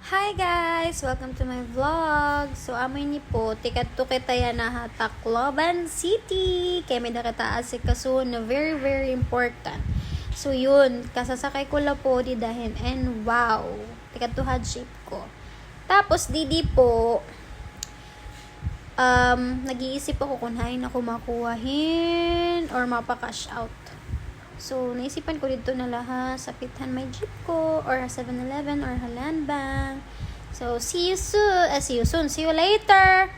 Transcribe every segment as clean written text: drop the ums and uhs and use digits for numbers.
Hi guys! Welcome to my vlog. So, amoy ni po, tikat to kita yan na Tacloban City. Kaya may nakita asikaso na very, very important. So, yun. Kasasakay ko la po di dahin. And wow! Tikat to hardship ko. Tapos, didi po, nag-iisip ako kung hain ako makuhahin or mapa-cash out. So, naisipan ko dito na lahat sa pithan may jeep ko or 7-Eleven or Land Bank. So, see you soon. See you later.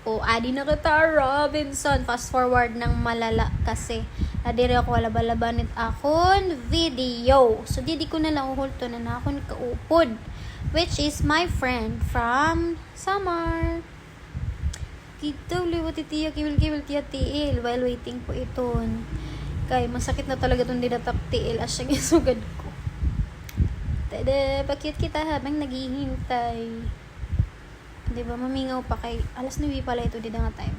O, adi na kita, Robinson. Fast forward ng malala kasi adire ako laban-labanit akon video. So, didi ko na lang uhulto na akon kaupod. Which is my friend from Samar. Kito, liwat itiya, kiwil-kiwil tiya tiil while waiting po iton. Kay masakit na talaga itong dinataktiil as siyang isugad ko. Tada, pakit kita habang naghihintay. Diba, mamingaw pa kay alas 9 pala ito dito nga time.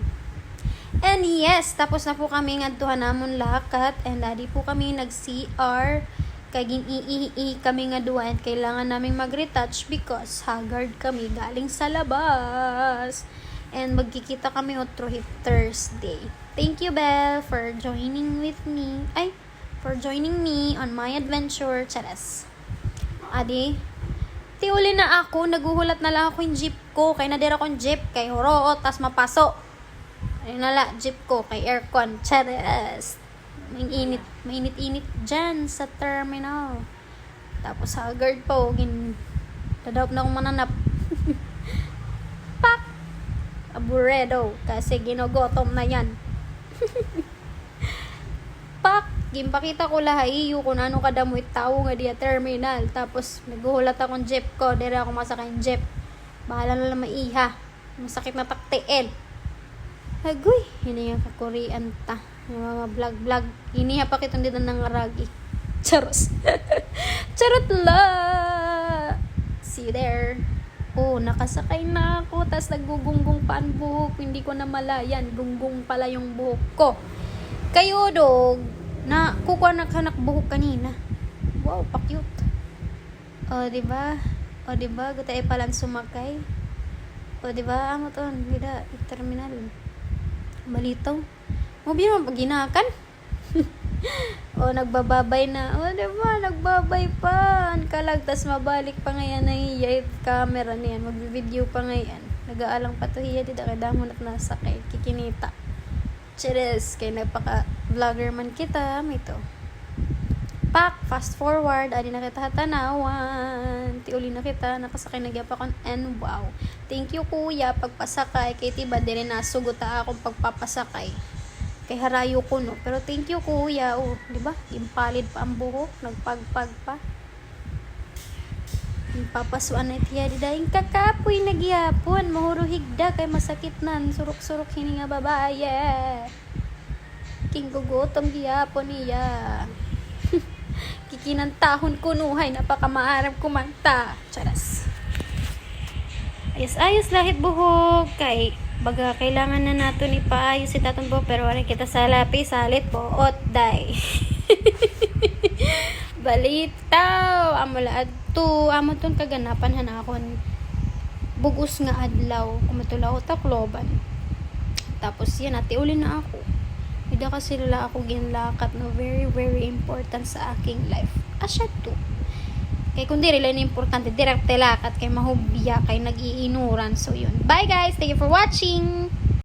And yes, tapos na po kami ngadtuhan namon lakat and daddy po kami nag-CR. Kay gin-ii kami nga duwan, kailangan naming mag-retouch because haggard kami galing sa labas. And magkikita kami otro hit Thursday. Thank you, Belle, for joining me on my adventure. Charas. Adi, tiuli na ako, naguhulat na lang ako yung jeep ko. Kay nadira kong jeep, kay horo, tas mapaso. Ayun na lang, jeep ko, kay aircon. Charas. Mainit-init dyan sa terminal. Tapos haggard po, dadawap na akong mananap. Pak! Aburedo, kasi ginogotom na yan. Pak, gimpakita ko lahay kung ano kadamoy tao nga diya terminal. Tapos naghuhulat akong jeep ko, dira ako masakay yung jeep. Bahala na lang maiha. Masakit na taktiin. Agoy, hiniya ka Korean ta. Yung mga vlog. Hiniya pa kitong dito ng ragi. Charos. Charot la. See you there. Oh, nakasakay na ako, tas naggugunggong pa ang buhok, hindi ko na malayan, gunggong pala yung buhok ko. Kayo, dog, na kukuha nakanak buhok kanina. Wow, pa-cute. O, diba? Gutay palang sumakay. O, diba? Amo to, gida, terminal. Balitaw. Mabi naman paginakan. O, nagbababay na. O, diba? Nagbabay pa. Ang kalagtas, mabalik pa ngayon na hiya camera niyan. Magbi-video pa ngayon. Nag-aalang pa to hiya. Dito kaya damo na't nasakay. Kikinita. Cheers. Kaya nagpaka-vlogger man kita. May to. Pak. Fast forward. Adi na kita hatanawan. Tiuli na kita. Nakasakay na gyapa kon. And wow. Thank you, kuya. Pagpasakay. Kaya tiba din na suguta akong pagpapasakay. Kay harayo ko, no? Pero thank you, kuya. Oh, di ba? Impalid pa ang buhok. Nagpagpag pa. Papasuan na itiya. Dahil kakapoy nagyapon. Mahuro higda. Kay masakit nan. Surok-surok hini nga babae. King gugutom gyapon niya. Kikinantahon kunuhay. Napakamaarap kumanta. Charas. Ayos-ayos lahit buhok. Kay baga kailangan na nato ni paayos si tatong buhok pero wala kita sa lapi salit po otday. Balitaw amula adto amo ton kaganapan hanakon bugos nga adlaw kumatulaw Tacloban. Tapos yan ati uli na ako. Ida kasi lala ako ginlakat no very very important sa aking life. Asya to. Kay kung di rin importante, direkte lakat kay mahubya, kay nag-iinuran. So, yun. Bye, guys! Thank you for watching!